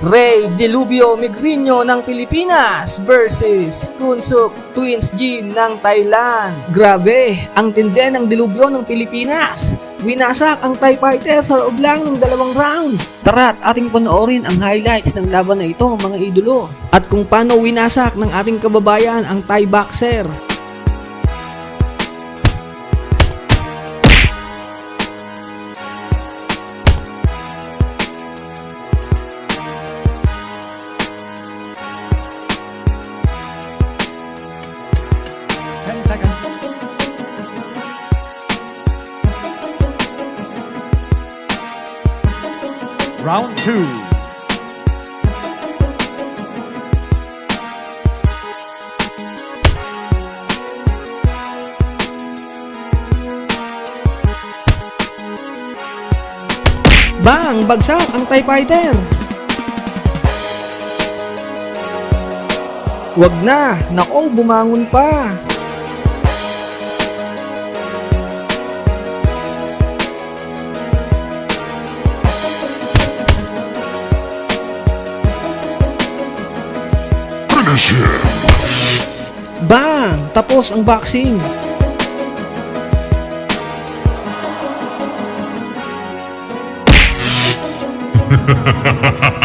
Ray Dilubyo Migrinyo ng Pilipinas versus Kunsuk Twins Gin ng Thailand. Grabe, ang tindi ng Dilubyo ng Pilipinas. Winasak ang Thai Fighter sa loob lang ng 2 round. Tara't ating panoorin ang highlights ng laban na ito mga idolo. At kung paano winasak ng ating kababayan ang Thai boxer. Round 2. Bang! Bagsak ang Thai Fighter. Wag na! Nako, bumangon pa! Bang! Tapos ang boxing.